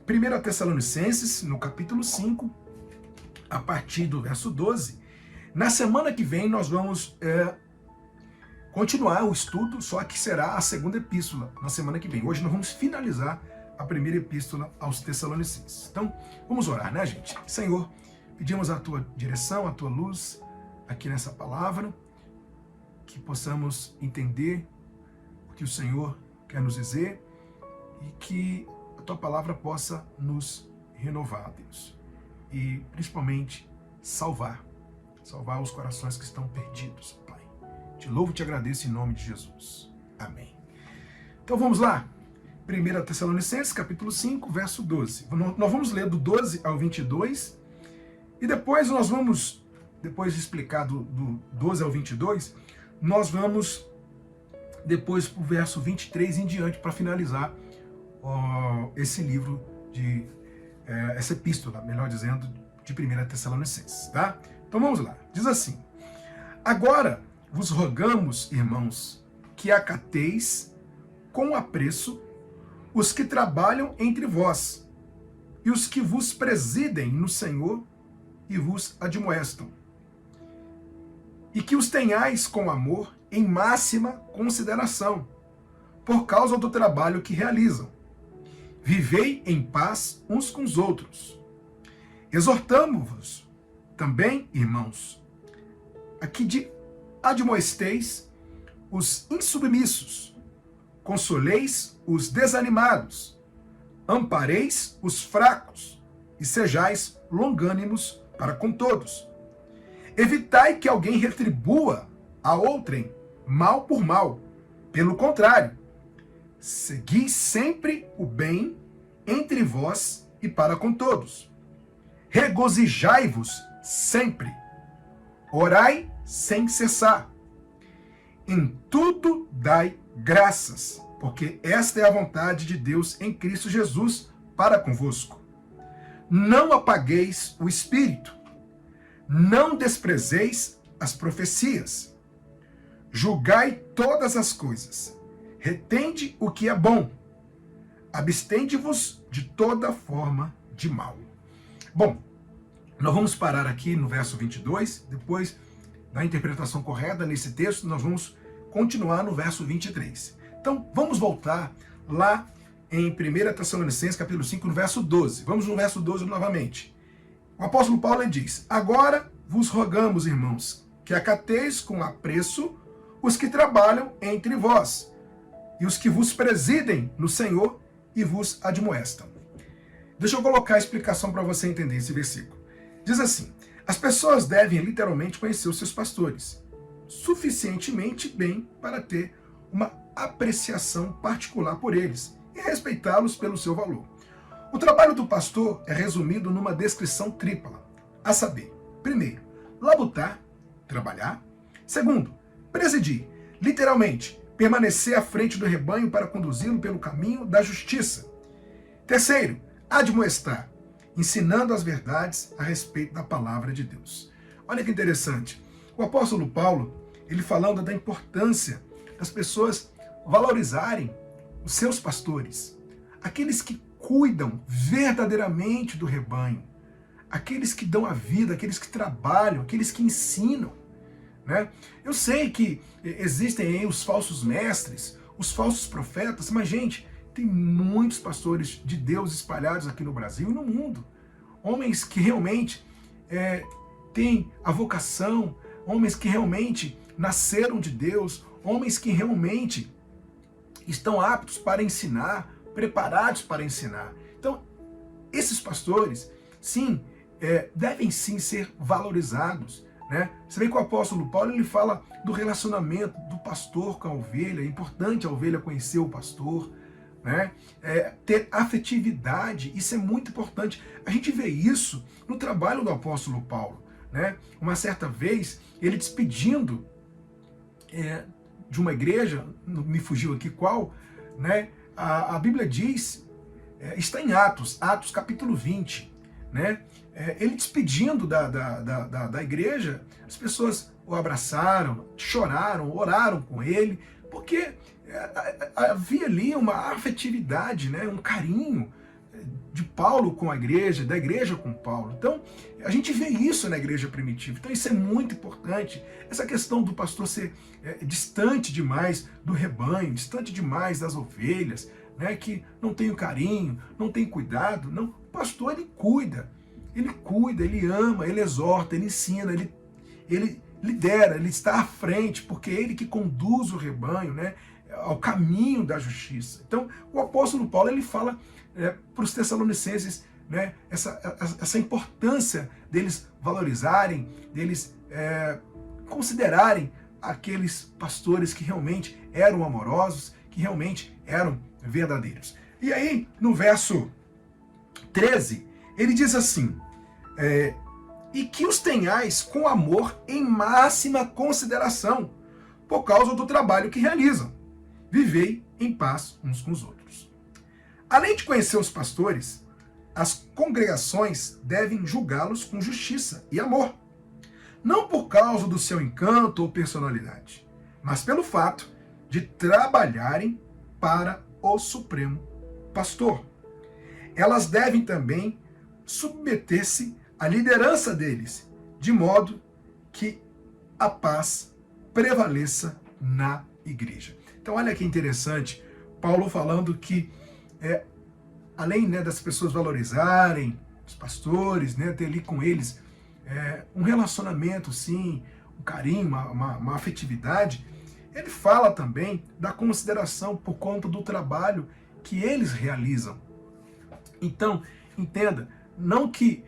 1 Tessalonicenses, no capítulo 5, a partir do verso 12. Na semana que vem nós vamos continuar o estudo, só que será a segunda epístola na semana que vem. Hoje nós vamos finalizar a primeira epístola aos Tessalonicenses. Então, vamos orar, né, gente? Senhor, pedimos a tua direção, a tua luz aqui nessa palavra, que possamos entender o que o Senhor quer nos dizer e que a tua palavra possa nos renovar, Deus. E principalmente salvar os corações que estão perdidos, Pai. Te louvo e te agradeço em nome de Jesus. Amém. Então vamos lá. 1 Tessalonicenses, capítulo 5, verso 12. Nós vamos ler do 12 ao 22 e depois nós vamos, depois de explicar do 12 ao 22, nós vamos depois para o verso 23 em diante para finalizar esse livro, essa epístola, melhor dizendo, de 1 Tessalonicenses, tá? Então vamos lá. Diz assim: agora vos rogamos, irmãos, que acateis com apreço os que trabalham entre vós, e os que vos presidem no Senhor e vos admoestam, e que os tenhais com amor em máxima consideração, por causa do trabalho que realizam. Vivei em paz uns com os outros. Exortamo-vos também, irmãos, a que admoesteis os insubmissos, consoleis os desanimados, ampareis os fracos e sejais longânimos para com todos. Evitai que alguém retribua a outrem mal por mal. Pelo contrário, segui sempre o bem entre vós e para com todos. Regozijai-vos sempre. Orai sem cessar. Em tudo dai graças, porque esta é a vontade de Deus em Cristo Jesus para convosco. Não apagueis o espírito, não desprezeis as profecias. Julgai todas as coisas, retende o que é bom, abstende-vos de toda forma de mal. Bom, nós vamos parar aqui no verso 22, depois da interpretação correta nesse texto, nós vamos continuar no verso 23. Então, vamos voltar lá em 1 Tessalonicenses, capítulo 5, no verso 12. Vamos no verso 12 novamente. O apóstolo Paulo diz: agora vos rogamos, irmãos, que acateis com apreço os que trabalham entre vós, e os que vos presidem no Senhor e vos admoestam. Deixa eu colocar a explicação para você entender esse versículo. Diz assim: as pessoas devem literalmente conhecer os seus pastores suficientemente bem para ter uma apreciação particular por eles e respeitá-los pelo seu valor. O trabalho do pastor é resumido numa descrição tripla, a saber, primeiro, labutar, trabalhar; segundo, presidir, literalmente, permanecer à frente do rebanho para conduzi-lo pelo caminho da justiça; terceiro, admoestar, ensinando as verdades a respeito da palavra de Deus. Olha que interessante. O apóstolo Paulo, ele falando da importância das pessoas valorizarem os seus pastores, aqueles que cuidam verdadeiramente do rebanho, aqueles que dão a vida, aqueles que trabalham, aqueles que ensinam, né? Eu sei que existem aí os falsos mestres, os falsos profetas, mas, gente, tem muitos pastores de Deus espalhados aqui no Brasil e no mundo. Homens que realmente têm a vocação, homens que realmente nasceram de Deus, homens que realmente estão aptos para ensinar, preparados para ensinar. Então, esses pastores, sim, devem sim ser valorizados, né? Você vê que o apóstolo Paulo, ele fala do relacionamento do pastor com a ovelha. É importante a ovelha conhecer o pastor, né? Ter afetividade, isso é muito importante. A gente vê isso no trabalho do apóstolo Paulo, né? Uma certa vez, ele despedindo de uma igreja, me fugiu aqui qual, né? A Bíblia diz, está em Atos capítulo 20, né? Ele despedindo da igreja, as pessoas o abraçaram, choraram, oraram com ele, porque havia ali uma afetividade, né? Um carinho Paulo com a igreja, da igreja com Paulo. Então, a gente vê isso na igreja primitiva. Então, isso é muito importante. Essa questão do pastor ser distante demais do rebanho, distante demais das ovelhas, né, que não tem o carinho, não tem cuidado. Não, o pastor, ele cuida, ele ama, ele exorta, ele ensina, ele lidera, ele está à frente, porque é ele que conduz o rebanho, né, ao caminho da justiça. Então, o apóstolo Paulo, ele fala para os Tessalonicenses, né, essa importância deles valorizarem, deles considerarem aqueles pastores que realmente eram amorosos, que realmente eram verdadeiros. E aí, no verso 13, ele diz assim, e que os tenhais com amor em máxima consideração, por causa do trabalho que realizam. Vivei em paz uns com os outros. Além de conhecer os pastores, as congregações devem julgá-los com justiça e amor, não por causa do seu encanto ou personalidade, mas pelo fato de trabalharem para o Supremo Pastor. Elas devem também submeter-se à liderança deles, de modo que a paz prevaleça na igreja. Então, olha que interessante, Paulo falando que, além, né, das pessoas valorizarem os pastores, né, ter ali com eles um relacionamento, sim, um carinho, uma afetividade, ele fala também da consideração por conta do trabalho que eles realizam. Então, entenda, não que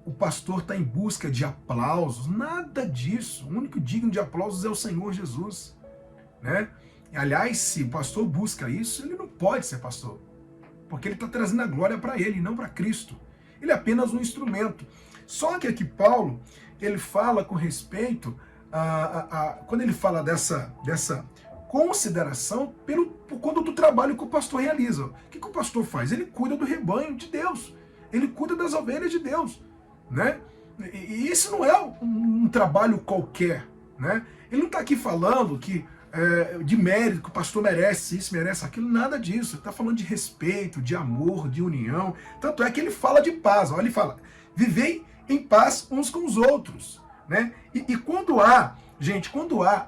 o pastor está em busca de aplausos, nada disso. O único digno de aplausos é o Senhor Jesus, né? Aliás, se o pastor busca isso, ele não pode ser pastor, porque ele está trazendo a glória para ele, não para Cristo. Ele é apenas um instrumento. Só que aqui Paulo, ele fala com respeito quando ele fala dessa consideração por conta do trabalho que o pastor realiza. O que o pastor faz? Ele cuida do rebanho de Deus, ele cuida das ovelhas de Deus, né? E isso não é um trabalho qualquer, né? Ele não está aqui falando de mérito, que o pastor merece isso, merece aquilo, nada disso. Ele está falando de respeito, de amor, de união. Tanto é que ele fala de paz. Olha, ele fala, vivei em paz uns com os outros, né? E quando há, gente, quando há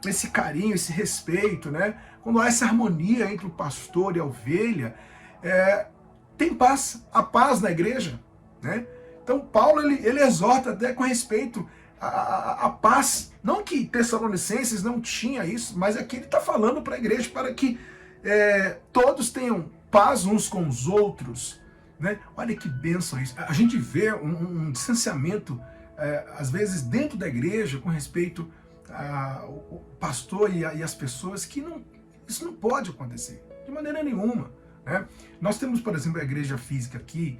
esse carinho, esse respeito, né? Quando há essa harmonia entre o pastor e a ovelha, tem paz, a paz na igreja, né? Então Paulo, ele exorta até com respeito a paz. Não que Tessalonicenses não tinha isso, mas aqui ele está falando para a igreja, para que todos tenham paz uns com os outros, né? Olha que bênção isso. A gente vê um distanciamento, às vezes, dentro da igreja, com respeito ao pastor e as pessoas, que isso não pode acontecer, de maneira nenhuma, né? Nós temos, por exemplo, a igreja física aqui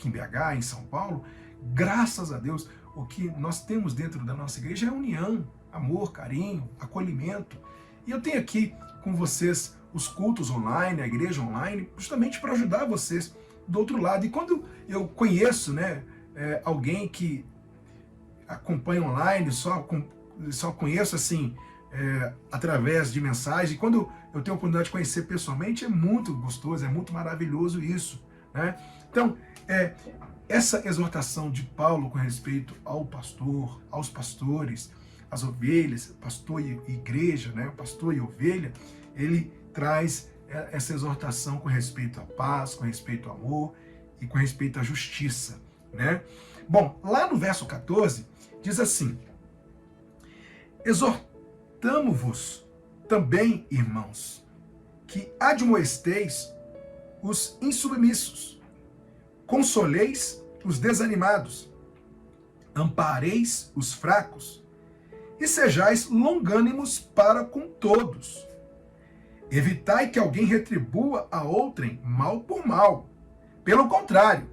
em BH, em São Paulo. Graças a Deus, o que nós temos dentro da nossa igreja é união, amor, carinho, acolhimento. E eu tenho aqui com vocês os cultos online, a igreja online, justamente para ajudar vocês do outro lado. E quando eu conheço, né, alguém que acompanha online, só conheço assim, através de mensagem, quando eu tenho a oportunidade de conhecer pessoalmente, é muito gostoso, é muito maravilhoso isso, né? Então, essa exortação de Paulo com respeito ao pastor, aos pastores, às ovelhas, pastor e igreja, né? Pastor e ovelha, ele traz essa exortação com respeito à paz, com respeito ao amor e com respeito à justiça, né? Bom, lá no verso 14, diz assim, exortamo-vos também, irmãos, que admoesteis os insubmissos, consoleis os desanimados, ampareis os fracos, e sejais longânimos para com todos. Evitai que alguém retribua a outrem mal por mal. Pelo contrário,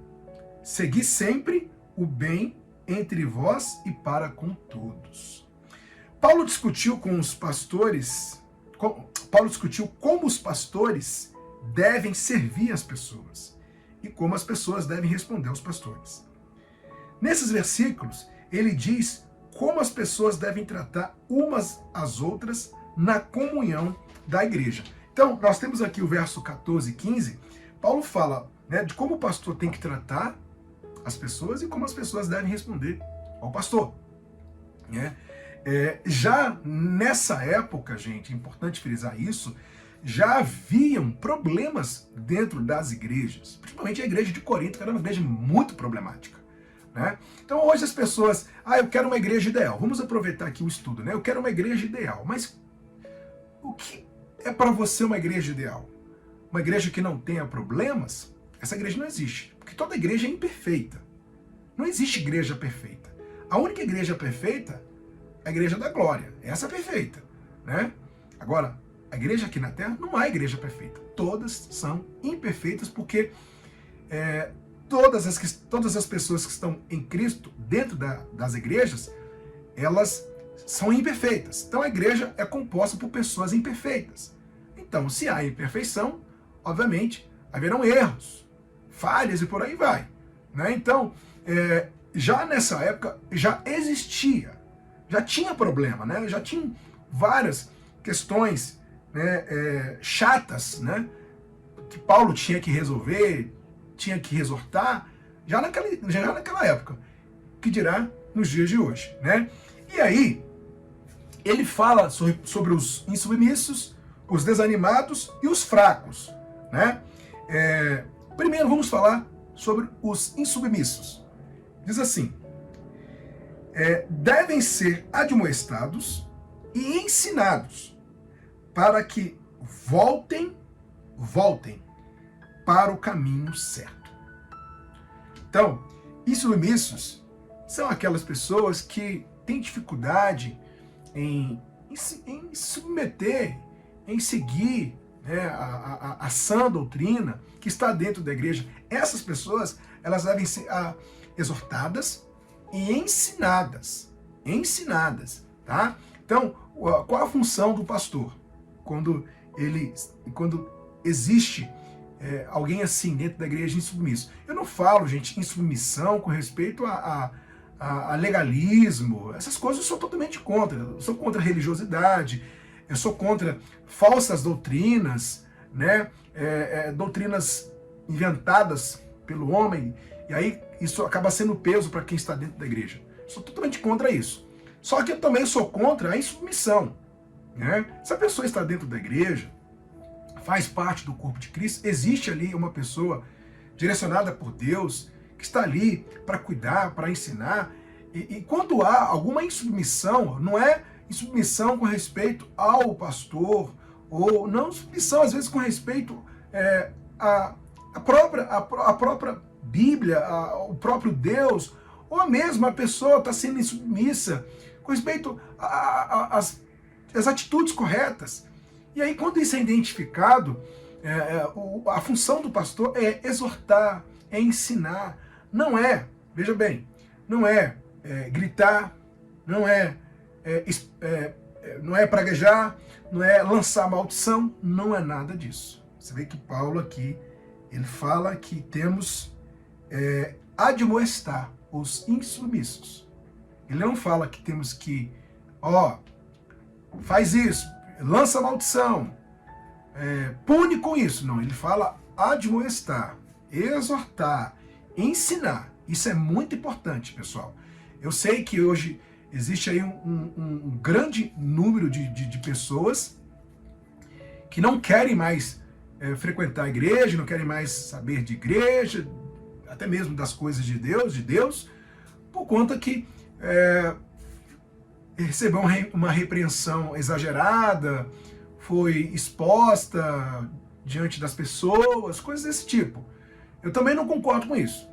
segui sempre o bem entre vós e para com todos. Paulo discutiu com os pastores, como os pastores devem servir as pessoas e como as pessoas devem responder aos pastores. Nesses versículos, ele diz como as pessoas devem tratar umas às outras na comunhão da igreja. Então, nós temos aqui o verso 14 e 15, Paulo fala né, de como o pastor tem que tratar as pessoas e como as pessoas devem responder ao pastor, né? Já nessa época, gente, é importante frisar isso, já haviam problemas dentro das igrejas, principalmente a igreja de Corinto, que era uma igreja muito problemática, né? Então hoje as pessoas, eu quero uma igreja ideal, vamos aproveitar aqui o estudo, né? Eu quero uma igreja ideal, mas o que é para você uma igreja ideal? Uma igreja que não tenha problemas? Essa igreja não existe, porque toda igreja é imperfeita. Não existe igreja perfeita. A única igreja perfeita é a igreja da glória. Essa é perfeita, né? Agora, a igreja aqui na Terra não há igreja perfeita. Todas são imperfeitas porque todas as pessoas que estão em Cristo, dentro das igrejas, elas são imperfeitas. Então a igreja é composta por pessoas imperfeitas. Então, se há imperfeição, obviamente, haverão erros, falhas e por aí vai, né? Então, já nessa época, já existia, já tinha problema, né? Já tinha várias questões, né, chatas, né, que Paulo tinha que resolver, tinha que exortar, já naquela época, que dirá nos dias de hoje, né? E aí, ele fala sobre os insubmissos, os desanimados e os fracos, né? Primeiro vamos falar sobre os insubmissos. Diz assim, devem ser admoestados e ensinados para que voltem para o caminho certo. Então, insubmissos são aquelas pessoas que têm dificuldade em submeter, em seguir, né, a sã doutrina que está dentro da igreja. Essas pessoas, elas devem ser exortadas e ensinadas, tá? Então, qual a função do pastor quando existe alguém assim dentro da igreja insubmisso? Eu não falo, gente, insubmissão com respeito a legalismo, essas coisas eu sou totalmente contra. Eu sou contra a religiosidade, eu sou contra falsas doutrinas, né? Doutrinas inventadas pelo homem, e aí isso acaba sendo peso para quem está dentro da igreja. Eu sou totalmente contra isso. Só que eu também sou contra a insubmissão, né? Se a pessoa está dentro da igreja, faz parte do corpo de Cristo, existe ali uma pessoa direcionada por Deus, que está ali para cuidar, para ensinar. E quando há alguma insubmissão, não é insubmissão com respeito ao pastor, ou não insubmissão, às vezes, com respeito à própria Bíblia, o próprio Deus, ou mesmo a pessoa está sendo insubmissa com respeito às atitudes corretas. E aí, quando isso é identificado, a função do pastor é exortar, é ensinar. Não é, veja bem, não é gritar, não é praguejar, não é lançar maldição, não é nada disso. Você vê que Paulo aqui, ele fala que temos admoestar os insubmissos. Ele não fala que temos que, faz isso, lança maldição, pune com isso. Não, ele fala admoestar, exortar, ensinar. Isso é muito importante, pessoal. Eu sei que hoje existe aí um grande número de pessoas que não querem mais frequentar a igreja, não querem mais saber de igreja, até mesmo das coisas de Deus, por conta que recebeu uma repreensão exagerada, foi exposta diante das pessoas, coisas desse tipo. Eu também não concordo com isso,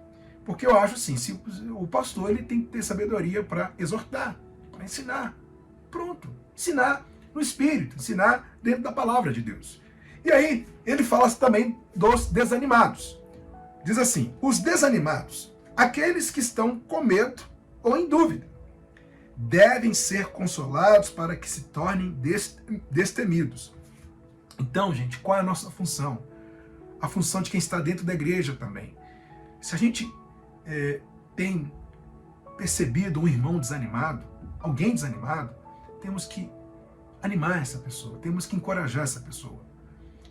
porque eu acho assim, se o pastor ele tem que ter sabedoria para exortar, para ensinar. Pronto, ensinar no Espírito, ensinar dentro da palavra de Deus. E aí, ele fala também dos desanimados. Diz assim, os desanimados, aqueles que estão com medo ou em dúvida, devem ser consolados para que se tornem destemidos. Então, gente, qual é a nossa função? A função de quem está dentro da igreja também. Se a gente tem percebido um irmão desanimado, alguém desanimado, temos que animar essa pessoa, temos que encorajar essa pessoa.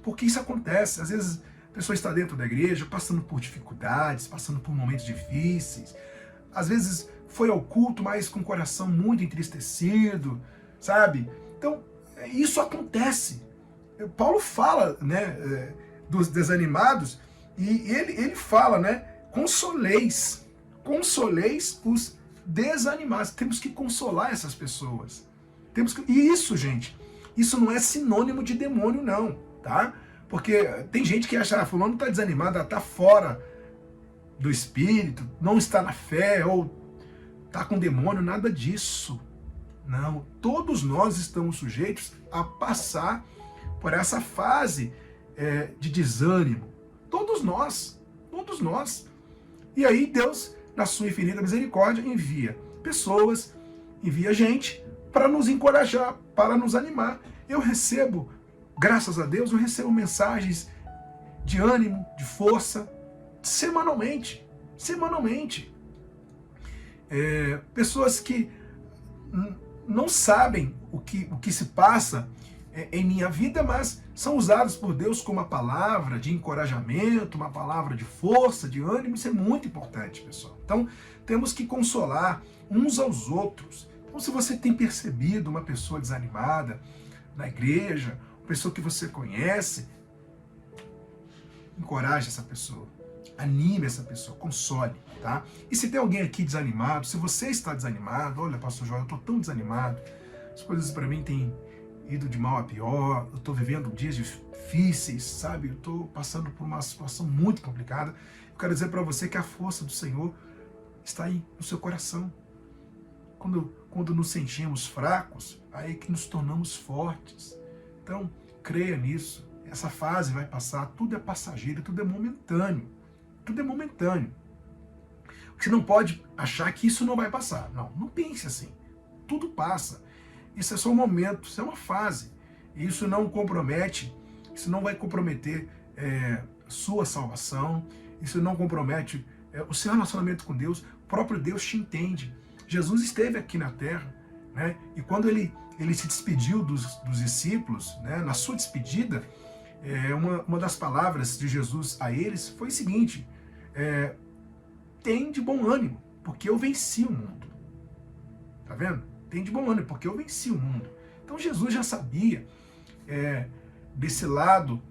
Porque isso acontece, às vezes a pessoa está dentro da igreja, passando por dificuldades, passando por momentos difíceis. Às vezes foi ao culto, mas com o coração muito entristecido, sabe? Então, isso acontece. Paulo fala, né, dos desanimados, e ele fala, né, consoleis os desanimados. Temos que consolar essas pessoas. E isso, gente, isso não é sinônimo de demônio, não, tá? Porque tem gente que acha, fulano está desanimado, está fora do espírito, não está na fé, ou está com demônio, nada disso. Não, todos nós estamos sujeitos a passar por essa fase de desânimo. Todos nós. E aí Deus, na sua infinita misericórdia, envia pessoas, envia gente para nos encorajar, para nos animar. Eu recebo, graças a Deus, eu recebo mensagens de ânimo, de força, semanalmente. Pessoas que não sabem o que se passa em minha vida, mas são usados por Deus como uma palavra de encorajamento, uma palavra de força, de ânimo. Isso é muito importante, pessoal. Então, temos que consolar uns aos outros. Então, se você tem percebido uma pessoa desanimada na igreja, uma pessoa que você conhece, encoraje essa pessoa, anime essa pessoa, console, tá? E se tem alguém aqui desanimado, se você está desanimado, olha, pastor João, eu estou tão desanimado, as coisas para mim têm ido de mal a pior, eu estou vivendo dias difíceis, sabe? Eu estou passando por uma situação muito complicada. Eu quero dizer para você que a força do Senhor está aí no seu coração. Quando nos sentimos fracos, aí é que nos tornamos fortes. Então, creia nisso. Essa fase vai passar, tudo é passageiro, tudo é momentâneo. Tudo é momentâneo. Você não pode achar que isso não vai passar. Não pense assim. Tudo passa. Isso é só um momento, isso é uma fase. Isso não compromete, isso não vai comprometer sua salvação, isso não compromete o seu relacionamento com Deus. O próprio Deus te entende. Jesus esteve aqui na terra, né? E quando ele se despediu dos discípulos, né? Na sua despedida, uma das palavras de Jesus a eles foi o seguinte: tem de bom ânimo, porque eu venci o mundo. Tá vendo? Tem de bom ânimo, porque eu venci o mundo. Então Jesus já sabia desse lado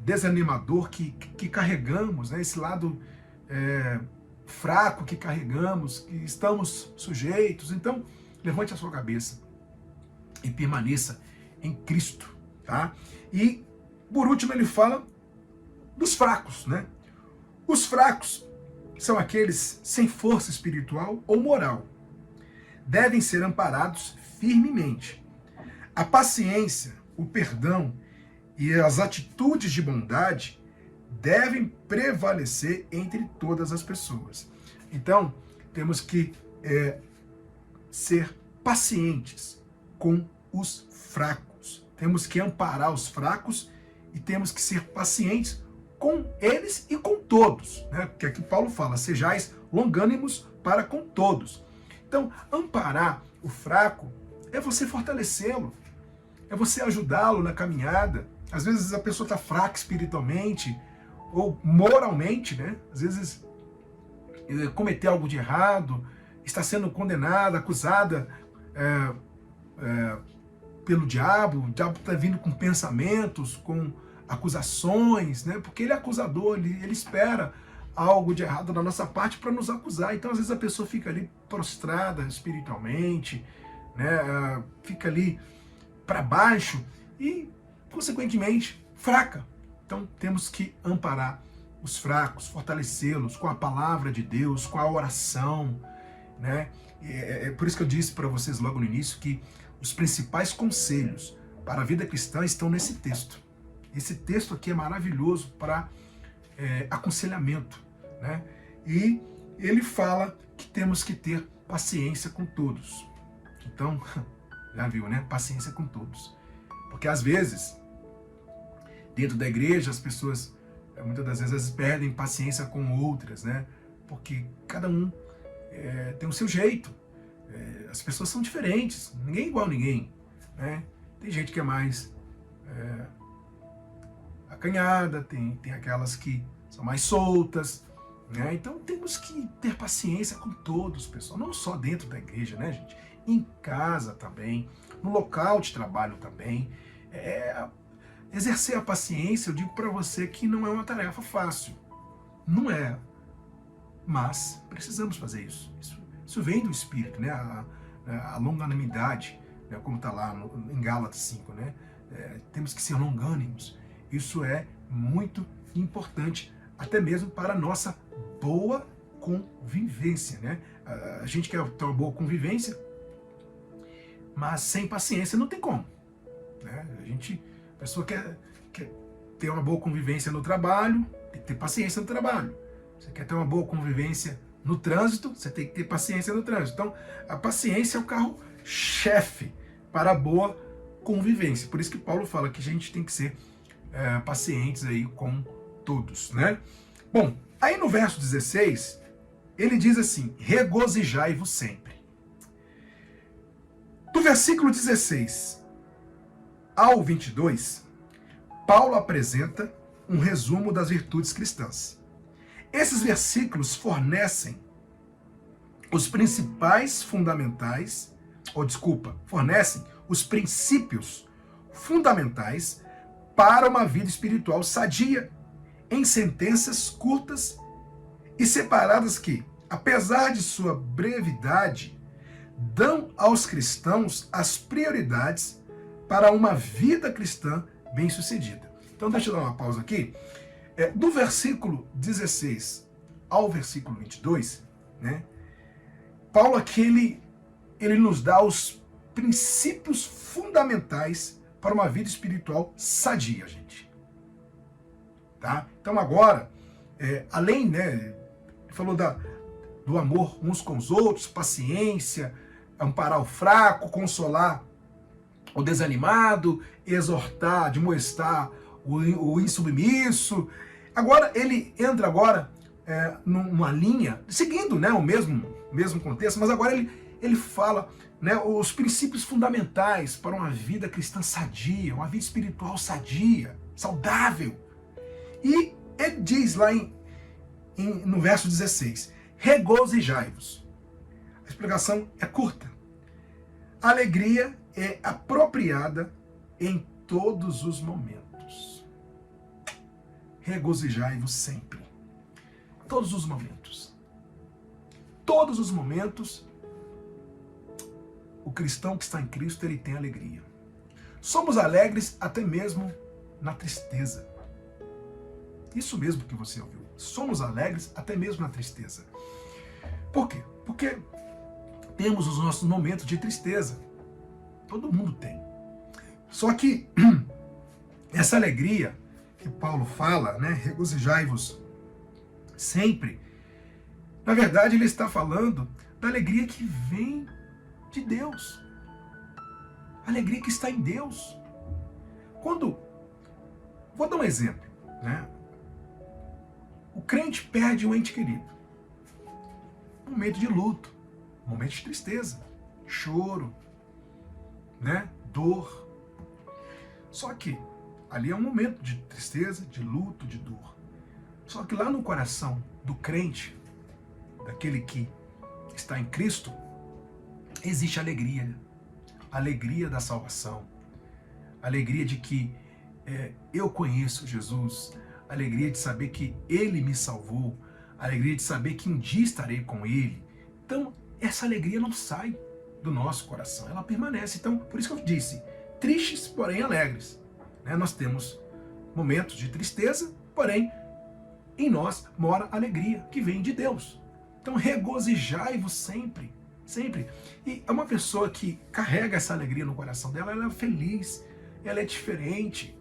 desanimador que carregamos, né? Esse lado fraco que carregamos, que estamos sujeitos. Então, levante a sua cabeça e permaneça em Cristo, tá? E, por último, ele fala dos fracos, né? Os fracos são aqueles sem força espiritual ou moral. Devem ser amparados firmemente. A paciência, o perdão e as atitudes de bondade devem prevalecer entre todas as pessoas. Então, temos que ser pacientes com os fracos. Temos que amparar os fracos e temos que ser pacientes com eles e com todos, né? Porque aqui Paulo fala, sejais longânimos para com todos. Então, amparar o fraco é você fortalecê-lo, é você ajudá-lo na caminhada. Às vezes a pessoa está fraca espiritualmente ou moralmente, né? Às vezes cometeu algo de errado, está sendo condenada, acusada pelo diabo. O diabo está vindo com pensamentos, com acusações, né? Porque ele é acusador, ele espera algo de errado da nossa parte para nos acusar. Então, às vezes, a pessoa fica ali prostrada espiritualmente, né? Fica ali para baixo e, consequentemente, fraca. Então, temos que amparar os fracos, fortalecê-los com a palavra de Deus, com a oração, né? É por isso que eu disse para vocês logo no início que os principais conselhos para a vida cristã estão nesse texto. Esse texto aqui é maravilhoso para aconselhamento, né? E ele fala que temos que ter paciência com todos. Então, já viu, né? Paciência com todos. Porque às vezes, dentro da igreja, as pessoas, muitas das vezes, perdem paciência com outras, né? Porque cada um tem o seu jeito. As pessoas são diferentes, ninguém é igual a ninguém, né? Tem gente que é mais acanhada, tem aquelas que são mais soltas, né? Então temos que ter paciência com todos, pessoal, não só dentro da igreja, né, gente? Em casa também, no local de trabalho também. Exercer a paciência, eu digo para você que não é uma tarefa fácil. Não é. Mas precisamos fazer isso. Isso vem do Espírito, né? A longanimidade, né? Como está lá em Gálatas 5, né? Temos que ser longânimos. Isso é muito importante, até mesmo para a nossa boa convivência, né? A gente quer ter uma boa convivência, mas sem paciência não tem como, né? A pessoa quer ter uma boa convivência no trabalho, tem que ter paciência no trabalho. Você quer ter uma boa convivência no trânsito, você tem que ter paciência no trânsito. Então, a paciência é o carro-chefe para a boa convivência. Por isso que Paulo fala que a gente tem que ser pacientes aí com todos, né? Bom, aí no verso 16, ele diz assim, regozijai-vos sempre. Do versículo 16 ao 22, Paulo apresenta um resumo das virtudes cristãs. Esses versículos fornecem os principais fundamentais, fornecem os princípios fundamentais para uma vida espiritual sadia, em sentenças curtas e separadas que, apesar de sua brevidade, dão aos cristãos as prioridades para uma vida cristã bem-sucedida. Então deixa eu dar uma pausa aqui. Do versículo 16 ao versículo 22, né, Paulo aqui ele nos dá os princípios fundamentais para uma vida espiritual sadia, gente. Tá? Então agora, além, né, ele falou do amor uns com os outros, paciência, amparar o fraco, consolar o desanimado, exortar, admoestar o insubmisso. Agora ele entra numa linha, seguindo, né, o mesmo contexto, mas agora ele fala, né, os princípios fundamentais para uma vida cristã sadia, uma vida espiritual sadia, saudável. E ele diz lá no verso 16, regozijai-vos. A explicação é curta. A alegria é apropriada em todos os momentos. Regozijai-vos sempre. Todos os momentos. Todos os momentos, o cristão que está em Cristo, ele tem alegria. Somos alegres até mesmo na tristeza. Isso mesmo que você ouviu. Somos alegres até mesmo na tristeza. Por quê? Porque temos os nossos momentos de tristeza. Todo mundo tem. Só que essa alegria que Paulo fala, né, regozijai-vos sempre, na verdade ele está falando da alegria que vem de Deus. A alegria que está em Deus. Vou dar um exemplo, né? O crente perde um ente querido. Um momento de luto, um momento de tristeza, choro, né? Dor. Só que ali é um momento de tristeza, de luto, de dor. Só que lá no coração do crente, daquele que está em Cristo, existe alegria. Alegria da salvação. Alegria de que eu conheço Jesus. Alegria de saber que Ele me salvou. Alegria de saber que um dia estarei com Ele. Então, essa alegria não sai do nosso coração. Ela permanece. Então, por isso que eu disse, tristes, porém alegres. Né? Nós temos momentos de tristeza, porém, em nós mora a alegria que vem de Deus. Então, regozijai-vos sempre. Sempre. E é uma pessoa que carrega essa alegria no coração dela, ela é feliz, ela é diferente,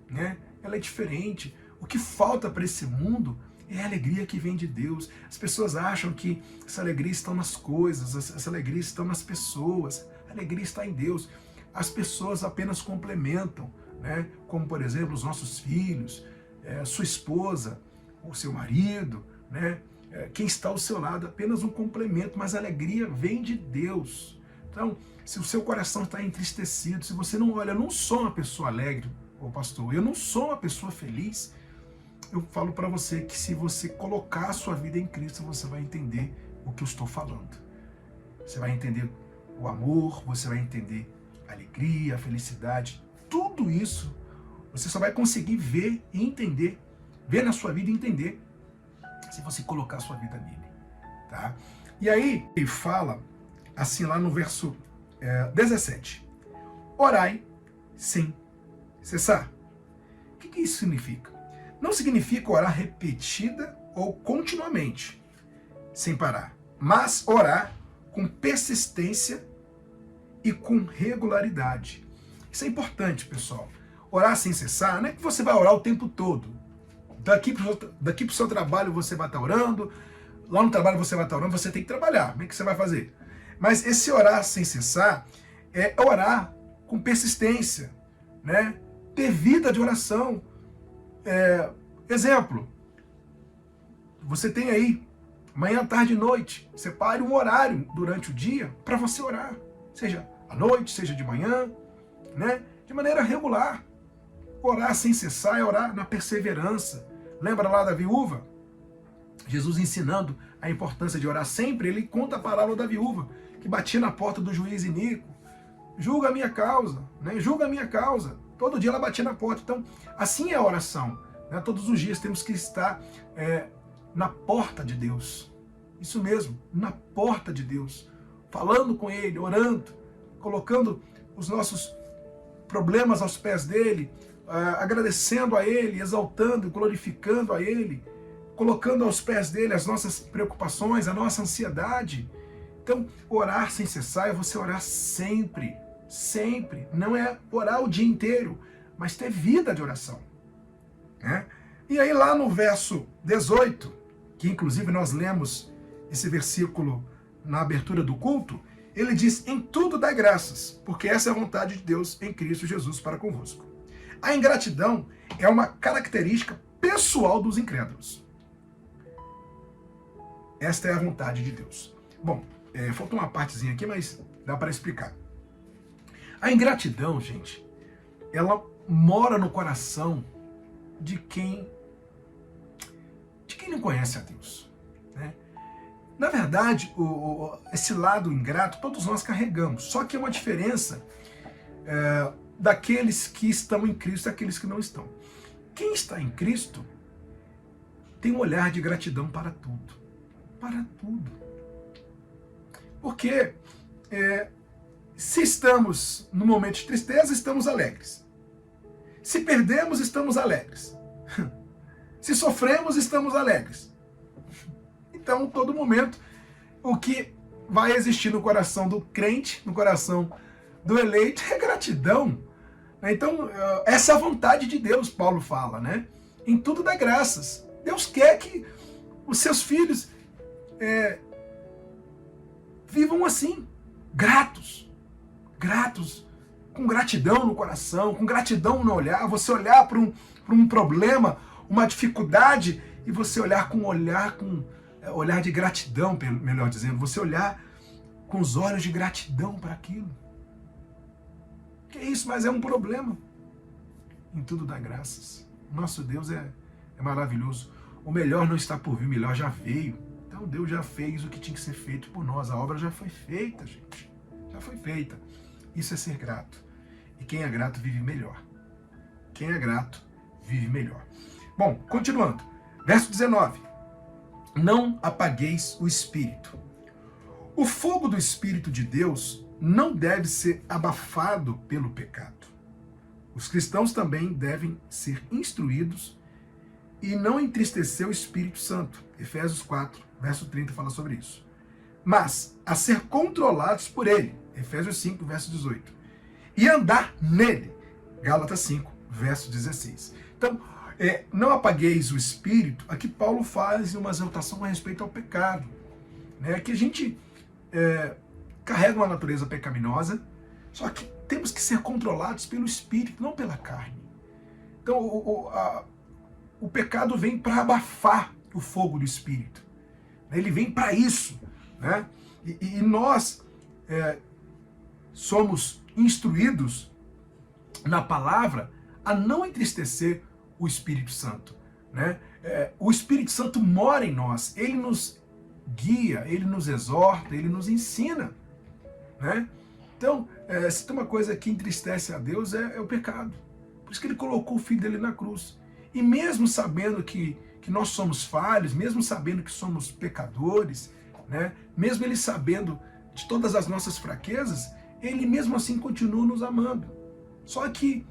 né? Ela é diferente. O que falta para esse mundo é a alegria que vem de Deus. As pessoas acham que essa alegria está nas coisas, essa alegria está nas pessoas. A alegria está em Deus. As pessoas apenas complementam, né? Como, por exemplo, os nossos filhos, sua esposa, o seu marido, né? Quem está ao seu lado, apenas um complemento, mas a alegria vem de Deus. Então, se o seu coração está entristecido, se você não olha, eu não sou uma pessoa alegre, ô pastor, eu não sou uma pessoa feliz. Eu falo para você que se você colocar a sua vida em Cristo, você vai entender o que eu estou falando. Você vai entender o amor, você vai entender a alegria, a felicidade, tudo isso você só vai conseguir ver e entender, ver na sua vida e entender, se você colocar a sua vida nele. Tá? E aí ele fala assim lá no verso 17. Orai sem cessar. O que isso significa? Não significa orar repetida ou continuamente, sem parar, mas orar com persistência e com regularidade. Isso é importante, pessoal. Orar sem cessar não é que você vai orar o tempo todo. Daqui para o seu trabalho você vai estar orando, lá no trabalho você vai estar orando, você tem que trabalhar. Como é que você vai fazer? Mas esse orar sem cessar é orar com persistência, né? Ter vida de oração. Exemplo, você tem aí, manhã, tarde e noite, separe um horário durante o dia para você orar. Seja à noite, seja de manhã, né? De maneira regular. Orar sem cessar é orar na perseverança. Lembra lá da viúva? Jesus ensinando a importância de orar sempre, ele conta a parábola da viúva, que batia na porta do juiz iníquo. Julga a minha causa, né? Julga a minha causa. Todo dia ela batia na porta. Então, assim é a oração. Né? Todos os dias temos que estar na porta de Deus. Isso mesmo, na porta de Deus. Falando com Ele, orando, colocando os nossos problemas aos pés dele, agradecendo a Ele, exaltando, glorificando a Ele, colocando aos pés dele as nossas preocupações, a nossa ansiedade. Então, orar sem cessar é você orar sempre, sempre. Não é orar o dia inteiro, mas ter vida de oração. Né? E aí lá no verso 18, que inclusive nós lemos esse versículo na abertura do culto, ele diz, em tudo dai graças, porque essa é a vontade de Deus em Cristo Jesus para convosco. A ingratidão é uma característica pessoal dos incrédulos. Esta é a vontade de Deus. Bom, faltou uma partezinha aqui, mas dá para explicar. A ingratidão, gente, ela mora no coração de quem não conhece a Deus. Né? Na verdade, esse lado ingrato, todos nós carregamos. Só que é uma diferença daqueles que estão em Cristo e daqueles que não estão. Quem está em Cristo tem um olhar de gratidão para tudo. Para tudo. Porque se estamos no momento de tristeza, estamos alegres. Se perdemos, estamos alegres. Se sofremos, estamos alegres. Então, todo momento, o que vai existir no coração do crente, no coração do eleito, é gratidão. Então, essa é a vontade de Deus, Paulo fala, né? Em tudo dá graças. Deus quer que os seus filhos vivam assim, gratos, com gratidão no coração, com gratidão no olhar. Você olhar para um problema, uma dificuldade, e você olhar com olhar de gratidão, melhor dizendo, você olhar com os olhos de gratidão para aquilo. Que isso, mas é um problema. Em tudo dá graças. Nosso Deus é maravilhoso. O melhor não está por vir, o melhor já veio. Então Deus já fez o que tinha que ser feito por nós. A obra já foi feita, gente. Já foi feita. Isso é ser grato. E quem é grato vive melhor. Quem é grato vive melhor. Bom, continuando. Verso 19. Não apagueis o Espírito. O fogo do Espírito de Deus não deve ser abafado pelo pecado. Os cristãos também devem ser instruídos e não entristecer o Espírito Santo. Efésios 4, verso 30 fala sobre isso. Mas a ser controlados por ele. Efésios 5, verso 18. E andar nele. Gálatas 5, verso 16. Então, não apagueis o Espírito. Aqui Paulo faz uma exaltação a respeito ao pecado. Né? Que a gente carrega uma natureza pecaminosa, só que temos que ser controlados pelo Espírito, não pela carne. Então, o pecado vem para abafar o fogo do Espírito. Ele vem para isso. Né? E nós somos instruídos na palavra a não entristecer o Espírito Santo, né? O Espírito Santo mora em nós, ele nos guia, ele nos exorta, ele nos ensina, né? Então, se tem uma coisa que entristece a Deus é o pecado. Por isso que ele colocou o Filho dele na cruz. E mesmo sabendo que nós somos falhos, mesmo sabendo que somos pecadores, né? Mesmo ele sabendo de todas as nossas fraquezas, ele mesmo assim continua nos amando. Só que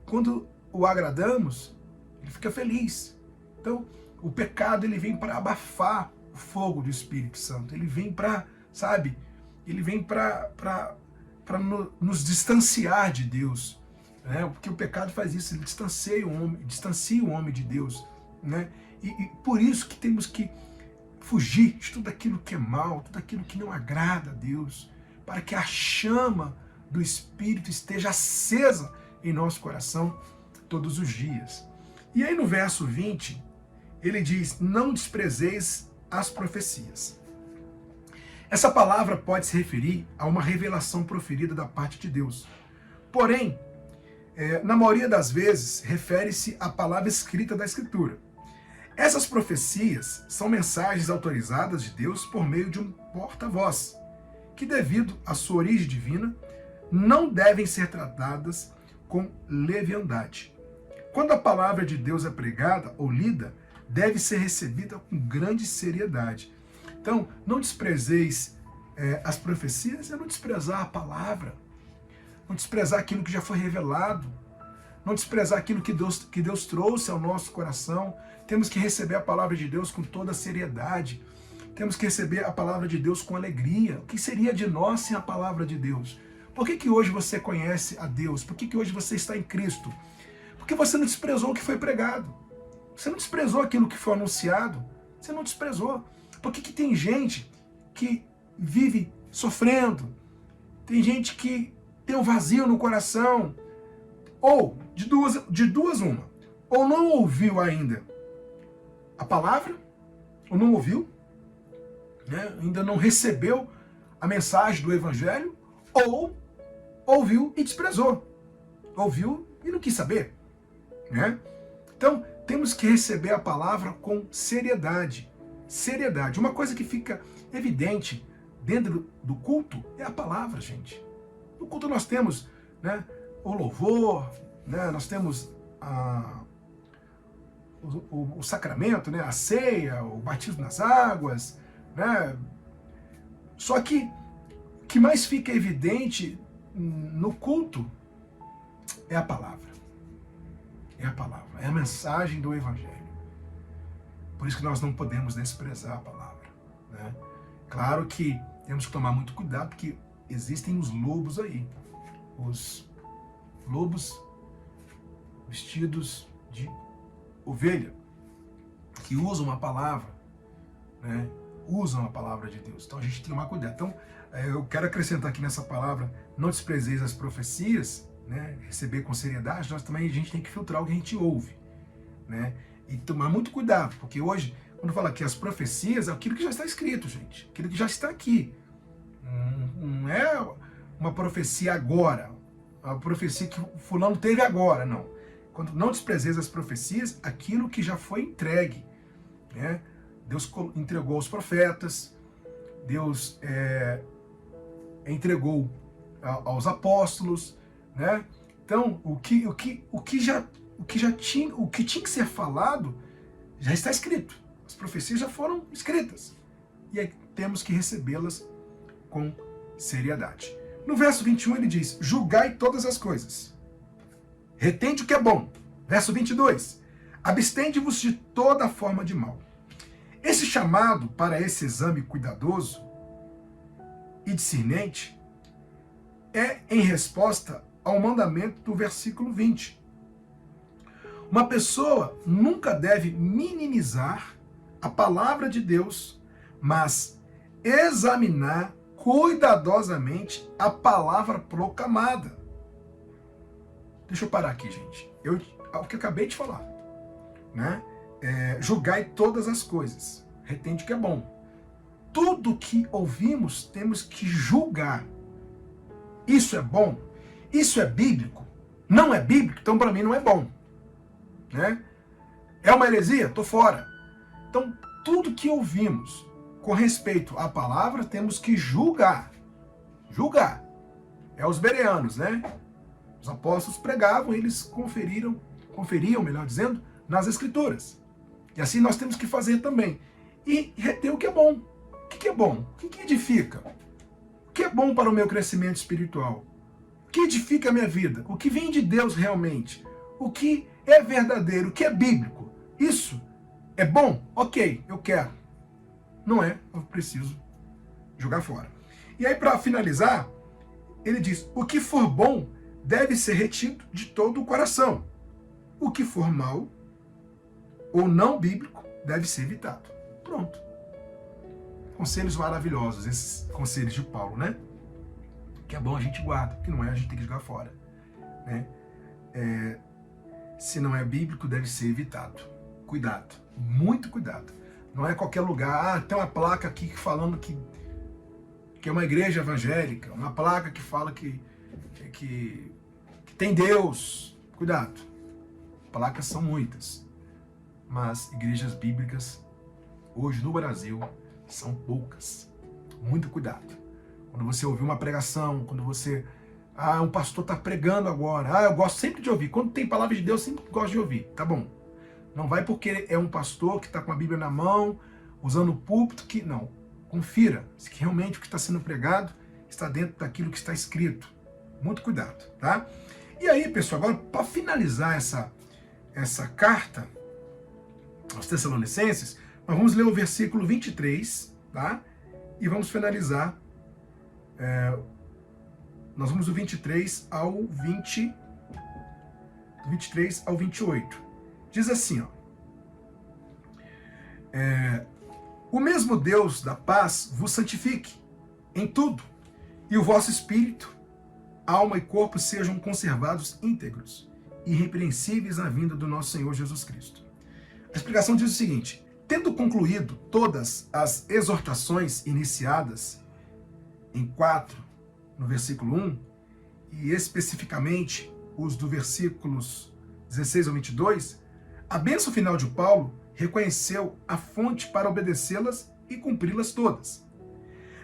quando o agradamos, ele fica feliz. Então, o pecado ele vem para abafar o fogo do Espírito Santo. Ele vem para, sabe, ele vem para nos distanciar de Deus, né? Porque o pecado faz isso, ele distancia o homem de Deus, né? E por isso que temos que fugir de tudo aquilo que é mal, tudo aquilo que não agrada a Deus, para que a chama do Espírito esteja acesa em nosso coração todos os dias. E aí no verso 20, ele diz, não desprezeis as profecias. Essa palavra pode se referir a uma revelação proferida da parte de Deus. Porém, na maioria das vezes, refere-se à palavra escrita da Escritura. Essas profecias são mensagens autorizadas de Deus por meio de um porta-voz, que devido à sua origem divina, não devem ser tratadas com leviandade. Quando a palavra de Deus é pregada ou lida, deve ser recebida com grande seriedade. Então, não desprezeis as profecias, é não desprezar a palavra, não desprezar aquilo que já foi revelado, não desprezar aquilo que Deus trouxe ao nosso coração. Temos que receber a palavra de Deus com toda seriedade, temos que receber a palavra de Deus com alegria. O que seria de nós sem a palavra de Deus? Por que hoje você conhece a Deus? Por que hoje você está em Cristo? Porque você não desprezou o que foi pregado. Você não desprezou aquilo que foi anunciado. Você não desprezou. Por que tem gente que vive sofrendo? Tem gente que tem um vazio no coração. Ou, de duas uma. Ou não ouviu ainda a palavra, ou não ouviu, né? Ainda não recebeu a mensagem do Evangelho, ou ouviu e desprezou. Ouviu e não quis saber, né? Então, temos que receber a palavra com seriedade. Seriedade. Uma coisa que fica evidente dentro do culto é a palavra, gente. No culto nós temos, né, o louvor, né, nós temos o sacramento, né, a ceia, o batismo nas águas, né? Só que o que mais fica evidente no culto é a palavra. É a palavra, é a mensagem do Evangelho. Por isso que nós não podemos desprezar a palavra, né? Claro que temos que tomar muito cuidado, porque existem os lobos aí. Os lobos vestidos de ovelha, que usam a palavra, né? Usam a palavra de Deus. Então a gente tem que tomar cuidado. Então eu quero acrescentar aqui nessa palavra, não desprezeis as profecias, né? Receber com seriedade. Nós também a gente tem que filtrar o que a gente ouve, né? E tomar muito cuidado, porque hoje, quando fala que as profecias, é aquilo que já está escrito, gente. Aquilo que já está aqui. Não é uma profecia agora, a profecia que fulano teve agora, não. Quando não desprezeis as profecias, aquilo que já foi entregue, né? Deus entregou aos profetas, Deus entregou aos apóstolos, né? Então, o que tinha que ser falado já está escrito. As profecias já foram escritas. E aí temos que recebê-las com seriedade. No verso 21 ele diz, julgai todas as coisas. Retende o que é bom. Verso 22, abstende-vos de toda forma de mal. Esse chamado para esse exame cuidadoso e discernente é em resposta ao mandamento do versículo 20. Uma pessoa nunca deve minimizar a palavra de Deus, mas examinar cuidadosamente a palavra proclamada. Deixa eu parar aqui, gente. O que eu acabei de falar, né? Julgai todas as coisas. Retende o que é bom. Tudo que ouvimos temos que julgar. Isso é bom? Isso é bíblico? não é bíblico, então para mim não é bom. Né? É uma heresia? Estou fora. Então, tudo que ouvimos com respeito à palavra, temos que julgar. Julgar. É os bereanos, né? Os apóstolos pregavam, eles conferiam, melhor dizendo, nas escrituras. E assim nós temos que fazer também. E reter o que é bom. O que é bom? O que edifica? O que é bom para o meu crescimento espiritual? O que edifica a minha vida? O que vem de Deus realmente? O que é verdadeiro? O que é bíblico? Isso é bom? Ok, eu quero. Não é, eu preciso jogar fora. E aí, para finalizar, ele diz, o que for bom deve ser retido de todo o coração. O que for mal ou não bíblico deve ser evitado. Pronto. Conselhos maravilhosos, esses conselhos de Paulo, né? Que é bom a gente guarda, que não é a gente tem que jogar fora. Né? Se não é bíblico, deve ser evitado. Cuidado, muito cuidado. Não é qualquer lugar, tem uma placa aqui falando que é uma igreja evangélica, uma placa que fala que tem Deus. Cuidado, placas são muitas, mas igrejas bíblicas, hoje no Brasil, são poucas. Muito cuidado. Quando você ouvir uma pregação, quando você... um pastor está pregando agora. Eu gosto sempre de ouvir. Quando tem palavra de Deus, eu sempre gosto de ouvir. Tá bom. Não vai porque é um pastor que está com a Bíblia na mão, usando o púlpito, que... Não. Confira se realmente o que está sendo pregado está dentro daquilo que está escrito. Muito cuidado, tá? E aí, pessoal, agora, para finalizar essa carta aos Tessalonicenses, nós vamos ler o versículo 23, tá? E vamos finalizar. Nós vamos do 23 ao 28. Diz assim, ó. O mesmo Deus da paz vos santifique em tudo, e o vosso espírito, alma e corpo sejam conservados íntegros, irrepreensíveis na vinda do nosso Senhor Jesus Cristo. A explicação diz o seguinte: tendo concluído todas as exortações iniciadas em 4, no versículo 1, e especificamente os do versículos 16 ao 22, a bênção final de Paulo reconheceu a fonte para obedecê-las e cumpri-las todas.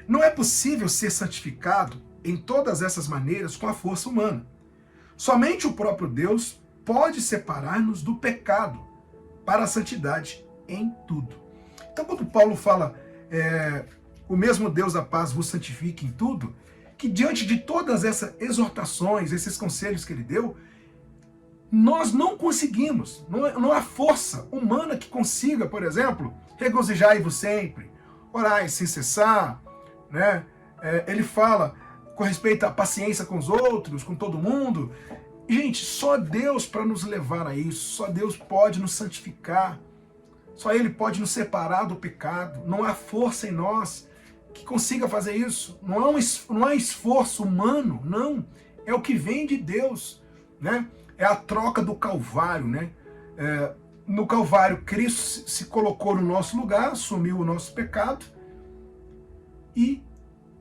Não é possível ser santificado em todas essas maneiras com a força humana. Somente o próprio Deus pode separar-nos do pecado para a santidade em tudo. Então, quando Paulo fala, o mesmo Deus da paz vos santifique em tudo, que diante de todas essas exortações, esses conselhos que ele deu, nós não conseguimos, não há força humana que consiga, por exemplo, regozijai-vos sempre, orai sem cessar, né? Ele fala com respeito à paciência com os outros, com todo mundo. Gente, só Deus para nos levar a isso, só Deus pode nos santificar, só Ele pode nos separar do pecado. Não há força em nós que consiga fazer isso, não há esforço humano, não, é o que vem de Deus, né? É a troca do Calvário, né? No Calvário, Cristo se colocou no nosso lugar, assumiu o nosso pecado e,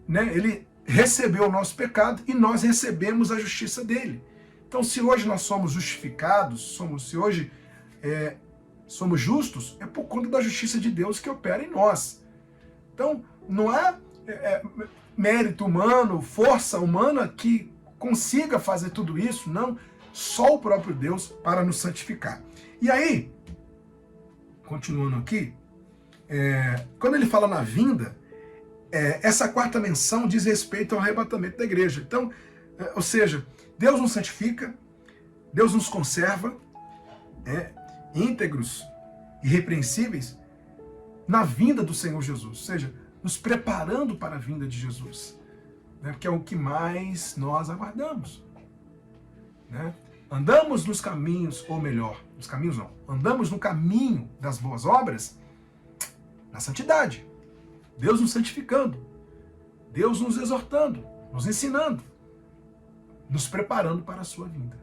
né, ele recebeu o nosso pecado e nós recebemos a justiça dele. Então, se hoje nós somos justificados, se hoje somos justos, é por conta da justiça de Deus que opera em nós. Então, não há mérito humano, força humana que consiga fazer tudo isso, não. Só o próprio Deus para nos santificar. E aí, continuando aqui, quando ele fala na vinda, essa quarta menção diz respeito ao arrebatamento da igreja. Então, ou seja, Deus nos santifica, Deus nos conserva, íntegros, irrepreensíveis, na vinda do Senhor Jesus. Ou seja, nos preparando para a vinda de Jesus. Né, que é o que mais nós aguardamos. Né? Andamos nos caminhos, ou melhor, nos caminhos não, andamos no caminho das boas obras, na santidade. Deus nos santificando, Deus nos exortando, nos ensinando, nos preparando para a sua vinda.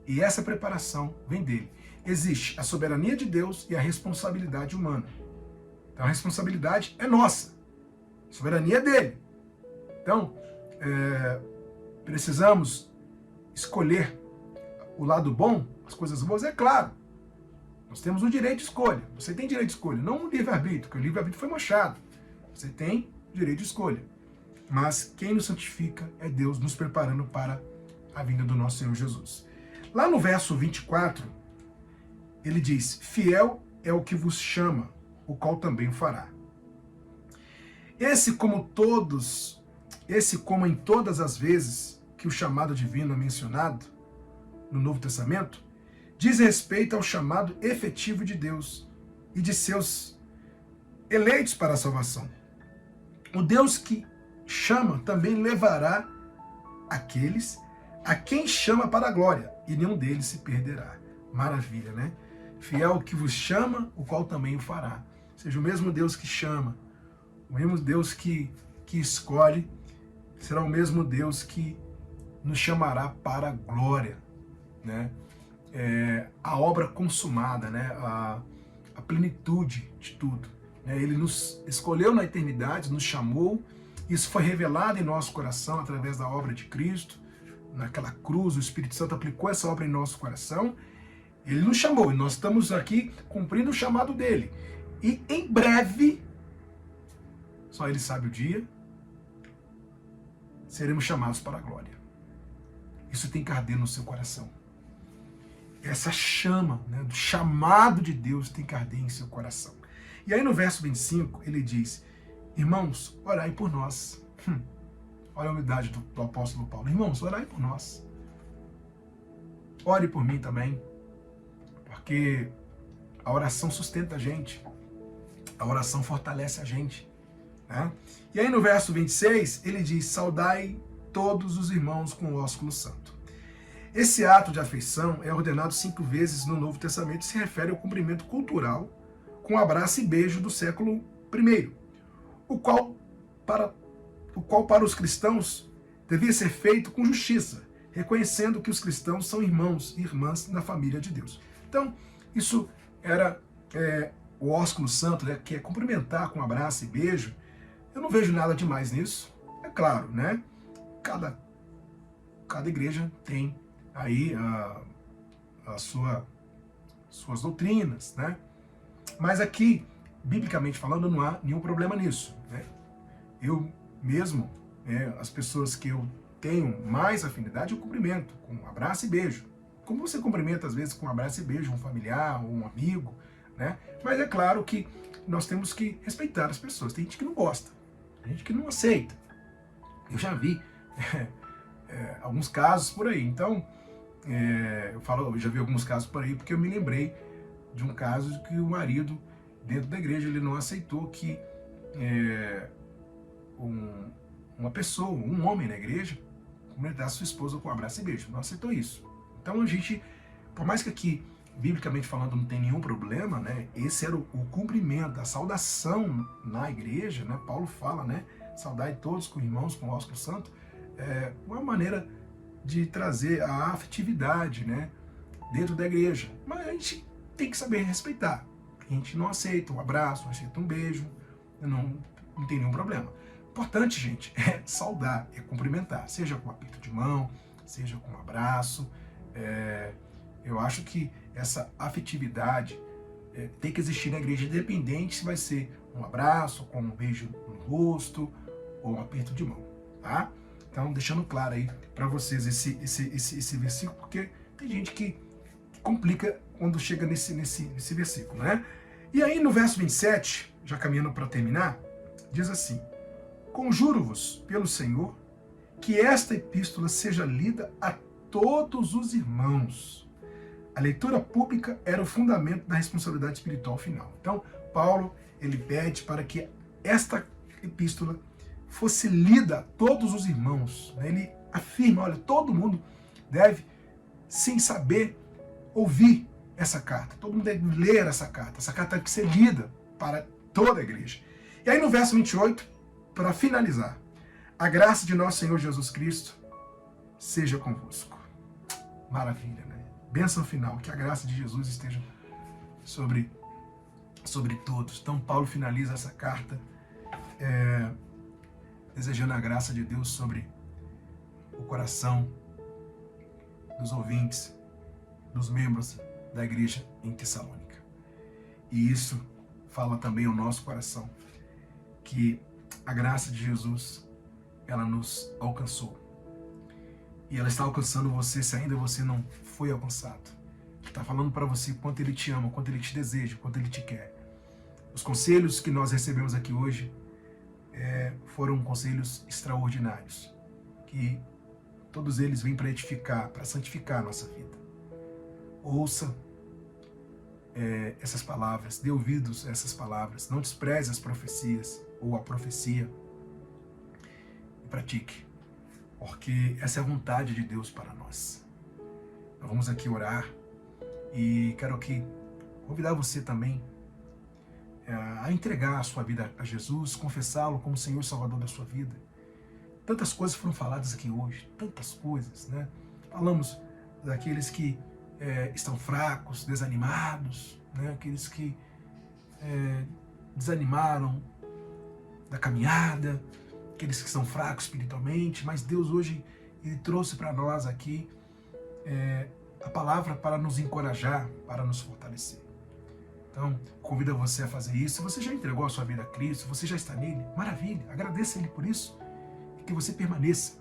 E essa preparação vem dele. Existe a soberania de Deus e a responsabilidade humana. Então a responsabilidade é nossa, a soberania é dele. Então, precisamos escolher o lado bom, as coisas boas, é claro. Nós temos o direito de escolha. Você tem direito de escolha, não o livre-arbítrio, porque o livre-arbítrio foi manchado. Você tem direito de escolha. Mas quem nos santifica é Deus nos preparando para a vinda do nosso Senhor Jesus. Lá no verso 24, ele diz: fiel é o que vos chama, o qual também o fará. Esse, como em todas as vezes que o chamado divino é mencionado no Novo Testamento, diz respeito ao chamado efetivo de Deus e de seus eleitos para a salvação. O Deus que chama também levará aqueles a quem chama para a glória, e nenhum deles se perderá. Maravilha, né? Fiel o que vos chama, o qual também o fará. Ou seja, o mesmo Deus que chama, o mesmo Deus que escolhe, será o mesmo Deus que nos chamará para a glória, né? A obra consumada, né? A plenitude de tudo. Né? Ele nos escolheu na eternidade, nos chamou, isso foi revelado em nosso coração através da obra de Cristo. Naquela cruz, o Espírito Santo aplicou essa obra em nosso coração. Ele nos chamou e nós estamos aqui cumprindo o chamado dele. E em breve, só ele sabe o dia, seremos chamados para a glória. Isso tem que arder no seu coração. Essa chama, né, do chamado de Deus tem que arder em seu coração. E aí no verso 25 ele diz: irmãos, orai por nós. Olha a humildade do apóstolo Paulo. Irmãos, orai por nós. Ore por mim também. Porque a oração sustenta a gente. A oração fortalece a gente. Né? E aí no verso 26 ele diz: saudai todos os irmãos com o ósculo santo. Esse ato de afeição é ordenado 5 vezes no Novo Testamento e se refere ao cumprimento cultural com abraço e beijo do século I, o qual para os cristãos devia ser feito com justiça, reconhecendo que os cristãos são irmãos e irmãs na família de Deus. Então, isso era o ósculo santo, né, que é cumprimentar com abraço e beijo. Eu não vejo nada demais nisso. É claro, né? Cada igreja tem aí suas doutrinas, né? Mas aqui, biblicamente falando, não há nenhum problema nisso, né? Eu mesmo, as pessoas que eu tenho mais afinidade, eu cumprimento com um abraço e beijo. Como você cumprimenta, às vezes, com um abraço e beijo um familiar ou um amigo, né? Mas é claro que nós temos que respeitar as pessoas. Tem gente que não gosta, tem gente que não aceita. Eu já vi alguns casos por aí. Então, eu já vi alguns casos por aí porque eu me lembrei de um caso de que o marido, dentro da igreja, ele não aceitou que uma pessoa, um homem na igreja, cumprimentasse sua esposa com um abraço e beijo. Não aceitou isso. Então a gente, por mais que aqui, biblicamente falando, não tem nenhum problema, né? Esse era o cumprimento, a saudação na igreja, né? Paulo fala, né? Saudai todos com irmãos, com o ósculo santo. Uma maneira de trazer a afetividade, né? Dentro da igreja. Mas a gente tem que saber respeitar. A gente não aceita um abraço, não aceita um beijo, não tem nenhum problema. Importante, gente, é saudar, é cumprimentar, seja com um aperto de mão, seja com um abraço. Eu acho que essa afetividade tem que existir na igreja, independente se vai ser um abraço, com um beijo no rosto ou um aperto de mão, tá? Então, deixando claro aí para vocês esse versículo, porque tem gente que complica quando chega nesse versículo, né? E aí no verso 27, já caminhando para terminar, diz assim: conjuro-vos pelo Senhor que esta epístola seja lida a todos os irmãos. A leitura pública era o fundamento da responsabilidade espiritual final. Então, Paulo, ele pede para que esta epístola fosse lida a todos os irmãos. Ele afirma, olha, todo mundo deve, sem saber, ouvir essa carta. Todo mundo deve ler essa carta. Essa carta deve ser lida para toda a igreja. E aí no verso 28, para finalizar: a graça de nosso Senhor Jesus Cristo seja convosco. Maravilha, né? Bênção final, que a graça de Jesus esteja sobre todos. Então Paulo finaliza essa carta desejando a graça de Deus sobre o coração dos ouvintes, dos membros da igreja em Tessalônica. E isso fala também ao nosso coração, que a graça de Jesus, ela nos alcançou. E ela está alcançando você se ainda você não foi alcançado. Está falando para você quanto Ele te ama, quanto Ele te deseja, quanto Ele te quer. Os conselhos que nós recebemos aqui hoje foram conselhos extraordinários, que todos eles vêm para edificar, para santificar a nossa vida. Ouça essas palavras, dê ouvidos a essas palavras, não despreze as profecias ou a profecia e pratique, porque essa é a vontade de Deus para nós. Nós vamos aqui orar e quero aqui convidar você também a entregar a sua vida a Jesus, confessá-lo como Senhor e Salvador da sua vida. Tantas coisas foram faladas aqui hoje, tantas coisas, né? Falamos daqueles que estão fracos, desanimados, né? Aqueles que desanimaram da caminhada, aqueles que estão fracos espiritualmente, mas Deus hoje Ele trouxe para nós aqui a palavra para nos encorajar, para nos fortalecer. Então, convido você a fazer isso. Se você já entregou a sua vida a Cristo, você já está nele, maravilha, agradeça Ele por isso, e que você permaneça.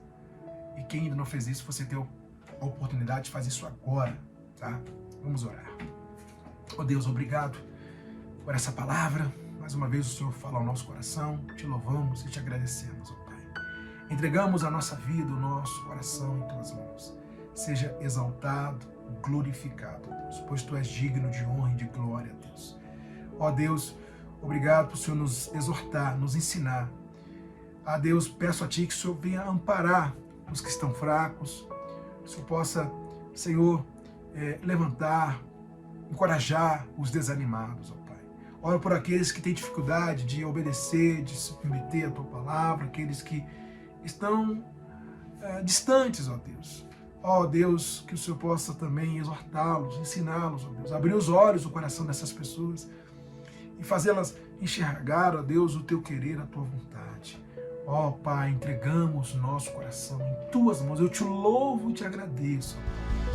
E quem ainda não fez isso, você tem a oportunidade de fazer isso agora, tá? Vamos orar. Oh Deus, obrigado por essa palavra. Mais uma vez o Senhor fala ao nosso coração, te louvamos e te agradecemos, oh Pai. Entregamos a nossa vida, o nosso coração em Tuas mãos. Seja exaltado, glorificado, Deus, pois Tu és digno de honra e de glória, Deus. Ó Deus, obrigado por o Senhor nos exortar, nos ensinar. Ah, Deus, peço a Ti que o Senhor venha amparar os que estão fracos, que o Senhor possa, Senhor, levantar, encorajar os desanimados, ó Pai. Oro por aqueles que têm dificuldade de obedecer, de se submeter à Tua palavra, aqueles que estão distantes, ó Deus. Ó Deus, que o Senhor possa também exortá-los, ensiná-los, ó Deus, abrir os olhos do coração dessas pessoas e fazê-las enxergar, ó Deus, o Teu querer, a Tua vontade. Ó Pai, entregamos nosso coração em Tuas mãos. Eu Te louvo e Te agradeço, ó Pai.